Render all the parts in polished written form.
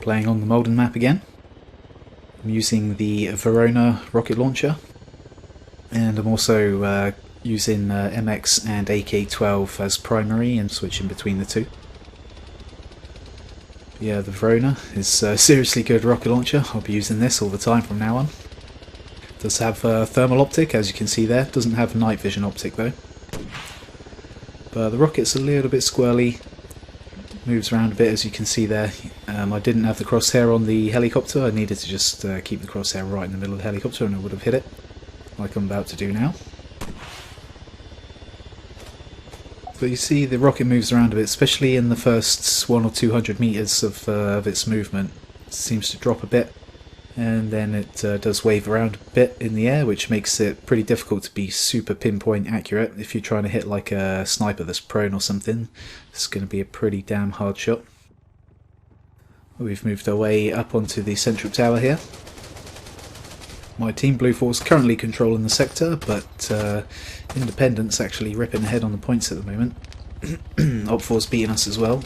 playing on the Malden map again. I'm using the Vorona rocket launcher, and I'm also using MX and AK-12 as primary and switching between the two. Yeah, the Vorona is a seriously good rocket launcher. I'll be using this all the time from now on. It does have thermal optic, as you can see there. It doesn't have night vision optic though. But the rocket's a little bit squirrely. Moves around a bit, as you can see there. I didn't have the crosshair on the helicopter. I needed to just keep the crosshair right in the middle of the helicopter and I would have hit it, like I'm about to do now. But you see the rocket moves around a bit, especially in the first 100 or 200 meters of its movement. It seems to drop a bit, and then it does wave around a bit in the air, which makes it pretty difficult to be super pinpoint accurate. If you're trying to hit like a sniper that's prone or something, it's going to be a pretty damn hard shot. We've moved our way up onto the central tower here. My team Blue Force currently controlling the sector, but Independent's actually ripping ahead on the points at the moment. Op 4's beating us as well.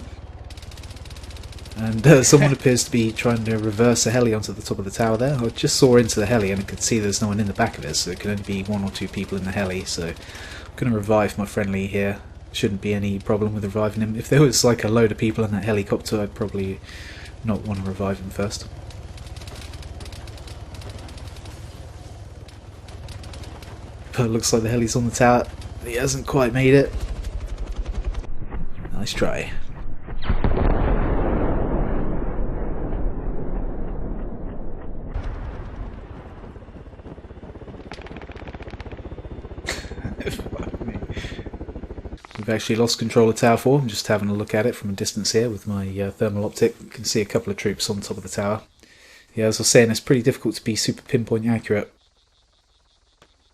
And someone appears to be trying to reverse a heli onto the top of the tower there. I just saw into the heli and I could see there's no one in the back of it, so it can only be 1 or 2 people in the heli. So I'm going to revive my friendly here. Shouldn't be any problem with reviving him. If there was like a load of people in that helicopter, I'd probably not want to revive him first. But it looks like the heli's on the tower. He hasn't quite made it. Nice try. We've actually lost control of Tower 4. I'm just having a look at it from a distance here with my thermal optic. You can see a couple of troops on top of the tower. Yeah, as I was saying, it's pretty difficult to be super pinpoint accurate.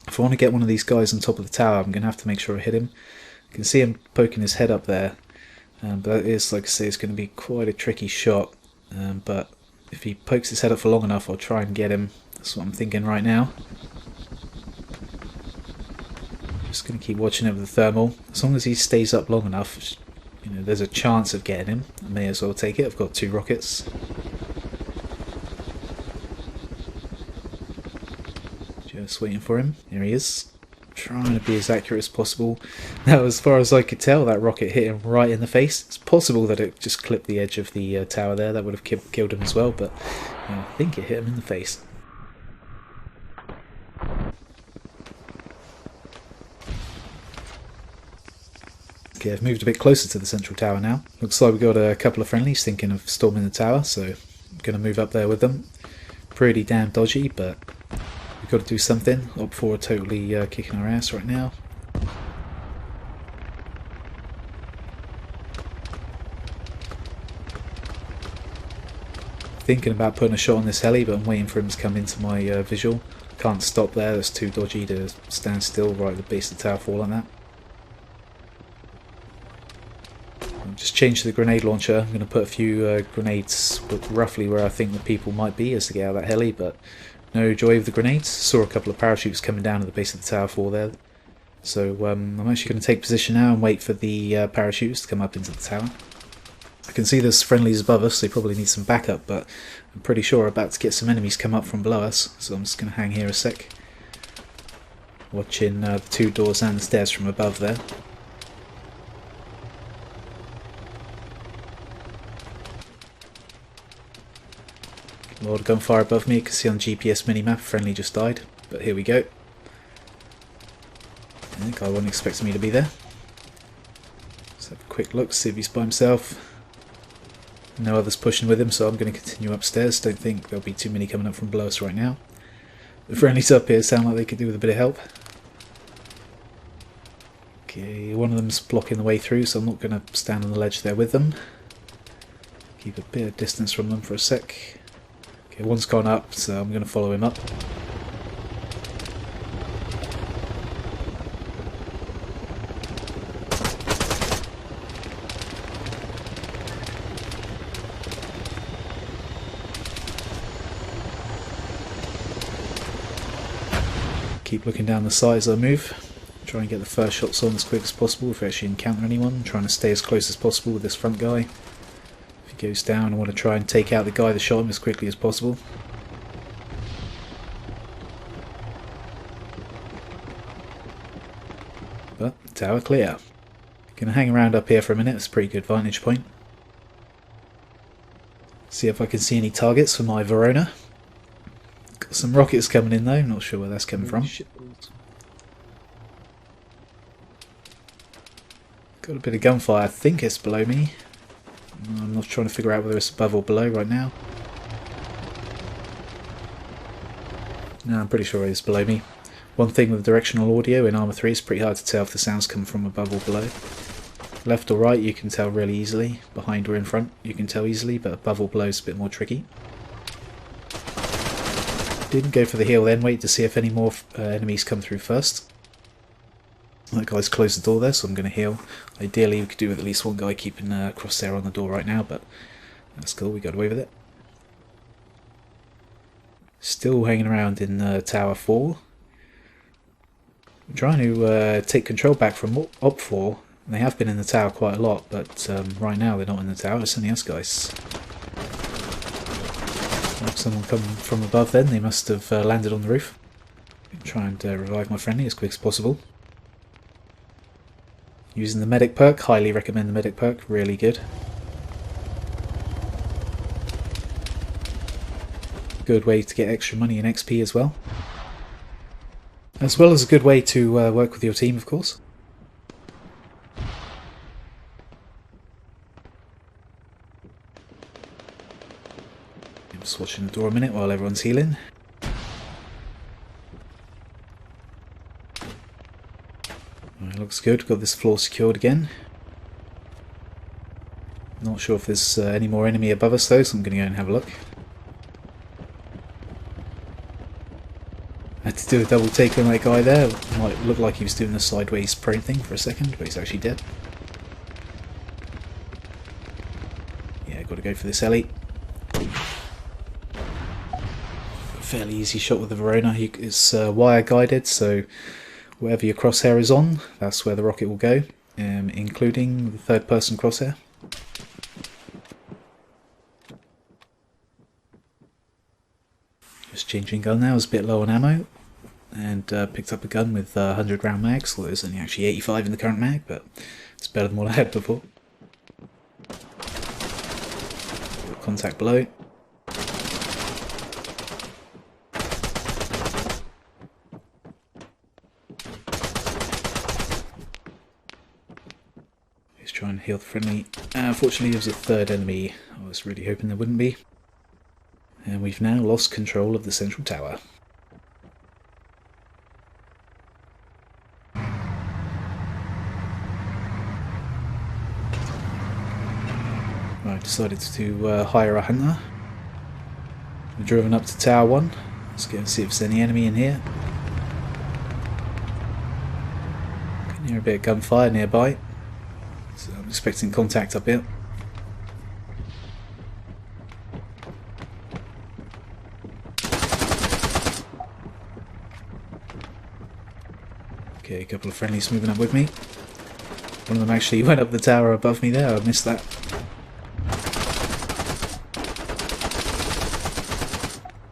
If I want to get one of these guys on top of the tower, I'm going to have to make sure I hit him. You can see him poking his head up there. But that is, like I say, it's going to be quite a tricky shot. But if he pokes his head up for long enough, I'll try and get him. That's what I'm thinking right now. Just going to keep watching it with the thermal. As long as he stays up long enough, you know, there's a chance of getting him. I may as well take it. I've got 2 rockets. Just waiting for him. Here he is. Trying to be as accurate as possible. Now, as far as I could tell, that rocket hit him right in the face. It's possible that it just clipped the edge of the tower there. That would have killed him as well, but I think it hit him in the face. Okay, I've moved a bit closer to the central tower now. Looks like we've got a couple of friendlies thinking of storming the tower, so I'm going to move up there with them. Pretty damn dodgy, but we've got to do something. Op 4 are totally kicking our ass right now. Thinking about putting a shot on this heli, but I'm waiting for him to come into my visual. Can't stop there, that's too dodgy to stand still right at the base of the tower 4 like that. Just change the grenade launcher. I'm going to put a few grenades roughly where I think the people might be as they get out of that heli, but no joy with the grenades. Saw a couple of parachutes coming down at the base of the tower 4 there. So I'm actually going to take position now and wait for the parachutes to come up into the tower. I can see there's friendlies above us, they probably need some backup, but I'm pretty sure we're about to get some enemies come up from below us, so I'm just going to hang here a sec. Watching the 2 doors and the stairs from above there. A lot of gunfire above me. You can see on GPS minimap, friendly just died. But here we go. I think I wasn't expecting me to be there. Let's have a quick look, see if he's by himself. No others pushing with him, so I'm going to continue upstairs. Don't think there'll be too many coming up from below us right now. The friendlies up here sound like they could do with a bit of help. Okay, one of them's blocking the way through, so I'm not going to stand on the ledge there with them. Keep a bit of distance from them for a sec. Okay, one's gone up, so I'm going to follow him up. Keep looking down the side as I move. Try and get the first shots on as quick as possible if we actually encounter anyone. Trying to stay as close as possible with this front guy. If he Goes down. I want to try and take out the guy that shot him as quickly as possible. But tower clear. Gonna hang around up here for a minute. It's a pretty good vantage point. See if I can see any targets for my Vorona. Got some rockets coming in though. Not sure where that's coming from. Got a bit of gunfire. I think it's below me. I'm not trying to figure out whether it's above or below right now. No, I'm pretty sure it is below me. One thing with directional audio in Arma 3, it's pretty hard to tell if the sounds come from above or below. Left or right you can tell really easily. Behind or in front you can tell easily, but above or below is a bit more tricky. Didn't go for the heal then, wait to see if any more enemies come through first. That guy's closed the door there, so I'm going to heal. Ideally we could do with at least one guy keeping a crosshair on the door right now, but that's cool, we got away with it. Still hanging around in Tower 4. I'm trying to take control back from Op 4. They have been in the tower quite a lot, but right now they're not in the tower, it's only us guys. If someone come from above then, they must have landed on the roof. Try and revive my friendly as quick as possible. Using the medic perk, highly recommend the medic perk, really good. Good way to get extra money and XP as well. As well as a good way to work with your team, of course. I'm just watching the door a minute while everyone's healing. Right, looks good, got this floor secured again. Not sure if there's any more enemy above us though, so I'm going to go and have a look. Had to do a double take on that guy there. Might look like he was doing the sideways prone thing for a second, but he's actually dead. Yeah, got to go for this Ellie. Fairly easy shot with the Vorona. It's wire guided, so wherever your crosshair is on, that's where the rocket will go, including the third person crosshair. Just changing gun now, I was a bit low on ammo, and picked up a gun with 100 round mags, although there's only actually 85 in the current mag, but it's better than what I had before. Contact below. Just trying to heal the friendly. Unfortunately there was a third enemy, I was really hoping there wouldn't be. And we've now lost control of the central tower. I decided to hire a hunter. We've driven up to Tower 1. Let's go and see if there's any enemy in here. Can hear a bit of gunfire nearby. So I'm expecting contact up here. Okay, a couple of friendlies moving up with me. One of them actually went up the tower above me there, I missed that.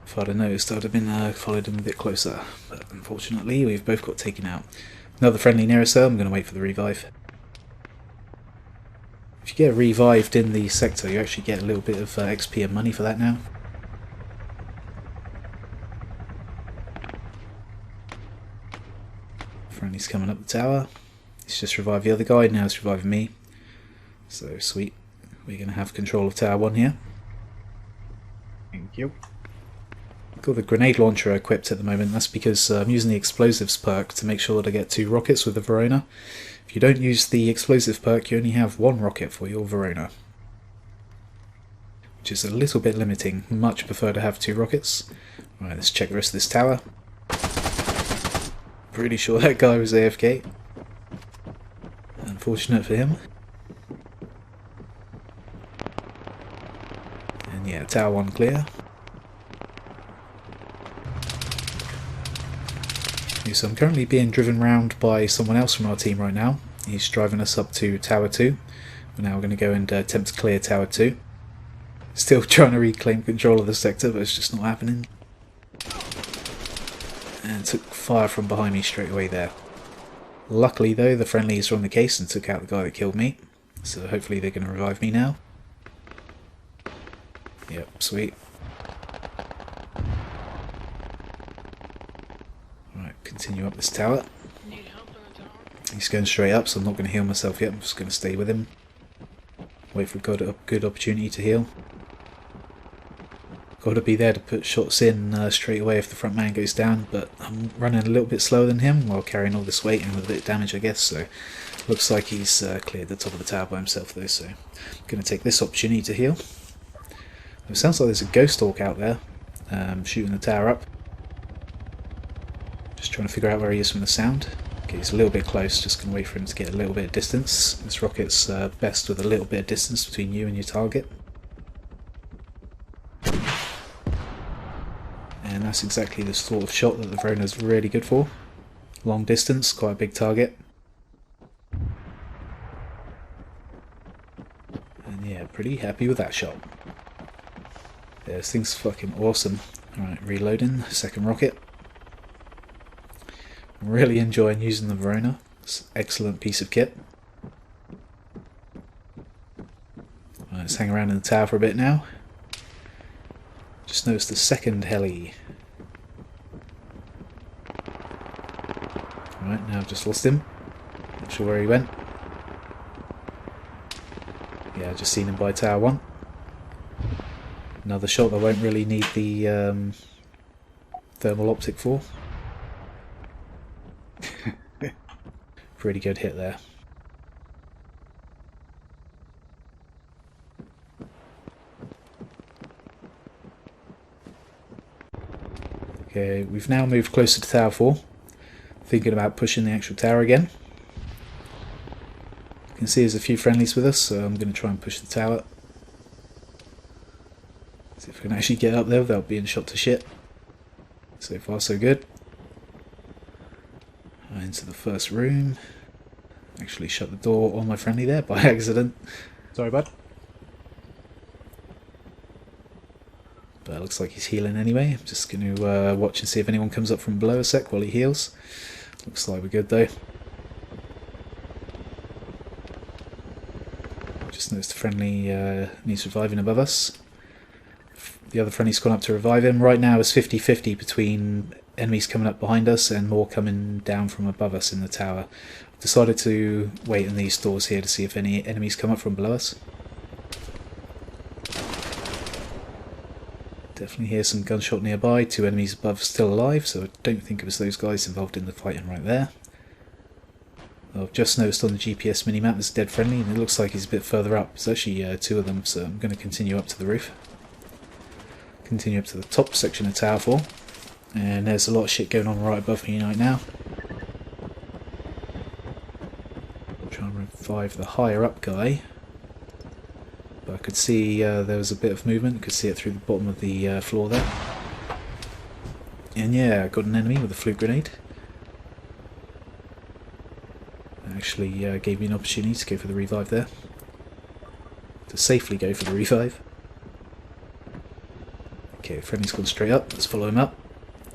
If I'd have noticed, I'd have been followed him a bit closer. But unfortunately, we've both got taken out. Another friendly near us though, I'm going to wait for the revive. If you get revived in the sector, you actually get a little bit of XP and money for that now. Friendly's coming up the tower. He's just revived the other guy, now he's reviving me. So sweet. We're going to have control of Tower 1 here. Thank you. Got the grenade launcher equipped at the moment. That's because I'm using the explosives perk to make sure that I get 2 rockets with the Vorona. If you don't use the explosive perk, you only have 1 rocket for your Vorona, which is a little bit limiting. Much prefer to have 2 rockets. Right, let's check the rest of this tower. Pretty sure that guy was AFK. Unfortunate for him. And yeah, Tower 1 clear. So I'm currently being driven round by someone else from our team right now. He's driving us up to Tower 2. We're now going to go and attempt to clear Tower 2. Still trying to reclaim control of the sector, but it's just not happening. And took fire from behind me straight away there. Luckily though, the friendlies were on the case and took out the guy that killed me. So hopefully they're going to revive me now. Yep, sweet. Right, continue up this tower. He's going straight up, so I'm not going to heal myself yet. I'm just going to stay with him. Wait for a good opportunity to heal. Got to be there to put shots in straight away if the front man goes down, but I'm running a little bit slower than him while carrying all this weight and with a bit of damage, I guess. So looks like he's cleared the top of the tower by himself though, so I'm going to take this opportunity to heal. It sounds like there's a ghost hawk out there shooting the tower up. Just trying to figure out where he is from the sound. Okay, he's a little bit close, just going to wait for him to get a little bit of distance. This rocket's best with a little bit of distance between you and your target. And that's exactly the sort of shot that the Vorona's really good for. Long distance, quite a big target. And yeah, pretty happy with that shot. Yeah, this thing's fucking awesome. Alright, reloading, second rocket. I'm really enjoying using the Vorona. It's an excellent piece of kit. Right, let's hang around in the tower for a bit now. Just noticed the second heli. Right, now I've just lost him. Not sure where he went. Yeah, I've just seen him by tower 1. Another shot that I won't really need the thermal optic for. Pretty good hit there. Okay, we've now moved closer to tower 4. Thinking about pushing the actual tower again. You can see there's a few friendlies with us, so I'm going to try and push the tower. See if we can actually get up there without being shot to shit. So far so good. Into the first room. Actually shut the door on my friendly there by accident. Sorry, bud. But it looks like he's healing anyway. I'm just going to watch and see if anyone comes up from below a sec while he heals. Looks like we're good though. Just noticed the friendly needs reviving above us. The other friendly's gone up to revive him. Right now it's 50-50 between enemies coming up behind us and more coming down from above us in the tower. I've decided to wait in these doors here to see if any enemies come up from below us. Definitely hear some gunshot nearby. 2 enemies above still alive, so I don't think it was those guys involved in the fighting right there. I've just noticed on the GPS minimap there's a dead friendly, and it looks like he's a bit further up. There's actually 2 of them, so I'm going to continue up to the roof. Continue up to the top section of Tower 4. And there's a lot of shit going on right above me right now. I'm trying to revive the higher up guy. But I could see there was a bit of movement. I could see it through the bottom of the floor there. And yeah, I got an enemy with a fluke grenade. Actually gave me an opportunity to go for the revive there. To safely go for the revive. Okay, friendly's gone straight up. Let's follow him up.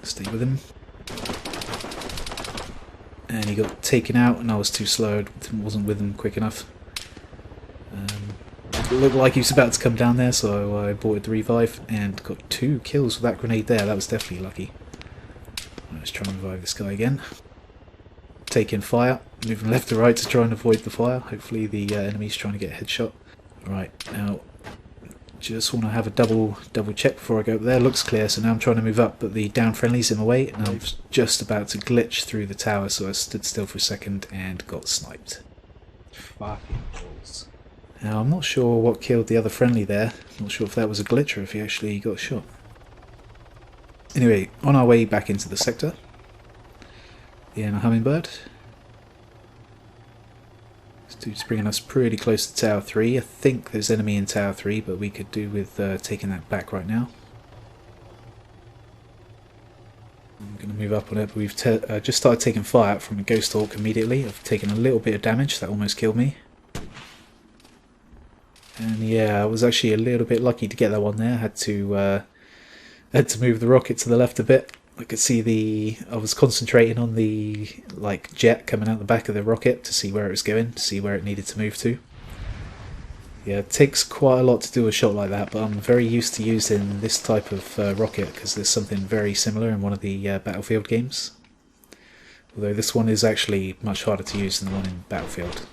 Stay with him. And he got taken out and I was too slow. I wasn't with him quick enough. It looked like he was about to come down there, so I aborted the revive and got 2 kills with that grenade there. That was definitely lucky. Let's try and revive this guy again. Taking fire, moving left to right to try and avoid the fire. Hopefully the enemy's trying to get a headshot. Right, now just want to have a double check before I go up there. Looks clear, so now I'm trying to move up, but the down friendly's in my way, and I was just about to glitch through the tower, so I stood still for a second and got sniped. Fucking balls. Now I'm not sure what killed the other friendly there. I'm not sure if that was a glitch or if he actually got shot. Anyway, on our way back into the sector. Yeah, a hummingbird. This dude's bringing us pretty close to Tower 3. I think there's enemy in Tower 3, but we could do with taking that back right now. I'm going to move up on it, but we've just started taking fire from a Ghost Hawk immediately. I've taken a little bit of damage, that almost killed me. And yeah, I was actually a little bit lucky to get that one there. Had to move the rocket to the left a bit. I could see I was concentrating on the like jet coming out the back of the rocket to see where it was going, to see where it needed to move to. Yeah, it takes quite a lot to do a shot like that, but I'm very used to using this type of rocket because there's something very similar in one of the Battlefield games. Although this one is actually much harder to use than the one in Battlefield.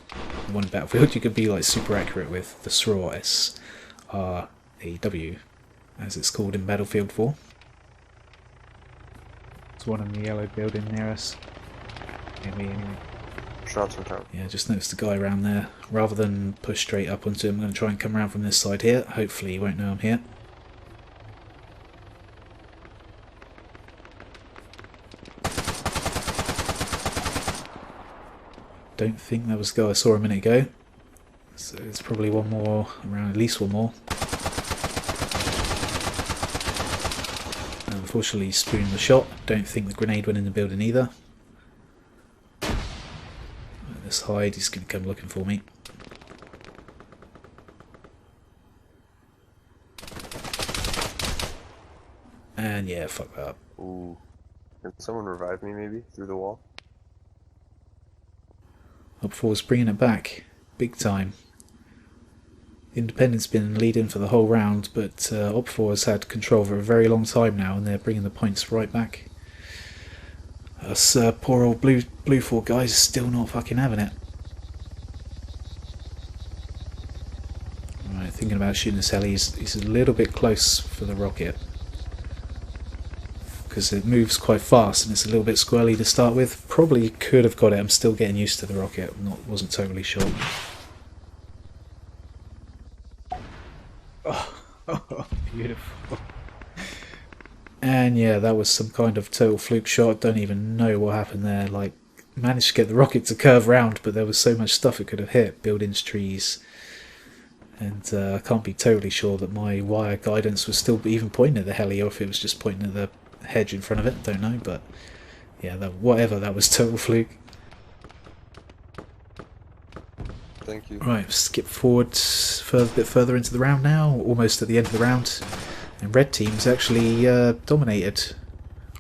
The one in Battlefield you could be like super accurate with the SRAW, S-R-A-W, as it's called in Battlefield 4. There's one in the yellow building near us. Near me, anyway. Shots on top. Yeah, just noticed a guy around there. Rather than push straight up onto him, I'm going to try and come around from this side here. Hopefully he won't know I'm here. Don't think that was the guy I saw a minute ago. So there's probably one more around, at least one more. Unfortunately, he spooned the shot. Don't think the grenade went in the building either. Let's hide, he's going to come looking for me. And yeah, fuck that up. Ooh. Can someone revive me maybe through the wall? Up 4's bringing it back. Big time. Independent's been leading for the whole round, but Op 4 has had control for a very long time now, and they're bringing the points right back. Us poor old blue 4 guys still not fucking having it. Right, thinking about shooting this heli. He's a little bit close for the rocket because it moves quite fast and it's a little bit squirrely to start with. Probably could have got it. I'm still getting used to the rocket. Wasn't totally sure. Oh, beautiful. And yeah, that was some kind of total fluke shot. Don't even know what happened there. Like, managed to get the rocket to curve round, but there was so much stuff it could have hit. Buildings, trees. And I can't be totally sure that my wire guidance was still even pointing at the heli, or if it was just pointing at the hedge in front of it. Don't know, but yeah, whatever, that was total fluke. Thank you. Right, skip forward a bit further into the round now, almost at the end of the round. And red team's actually dominated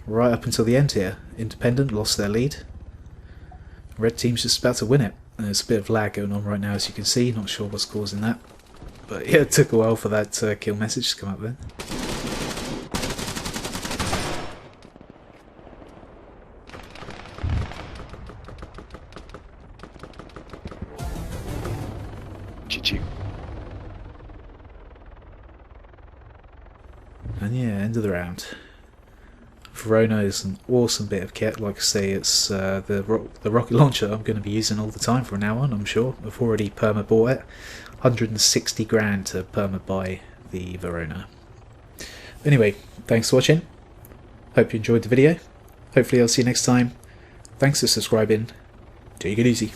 right up until the end here. Independent lost their lead. Red team's just about to win it. And there's a bit of lag going on right now, as you can see. Not sure what's causing that. But yeah, it took a while for that kill message to come up then. GG. And yeah, end of the round. Vorona is an awesome bit of kit. Like I say, it's the rocket launcher I'm going to be using all the time from now on, I'm sure. I've already perma bought it. 160 grand to perma buy the Vorona. Anyway, thanks for watching. Hope you enjoyed the video. Hopefully I'll see you next time. Thanks for subscribing. Take it easy.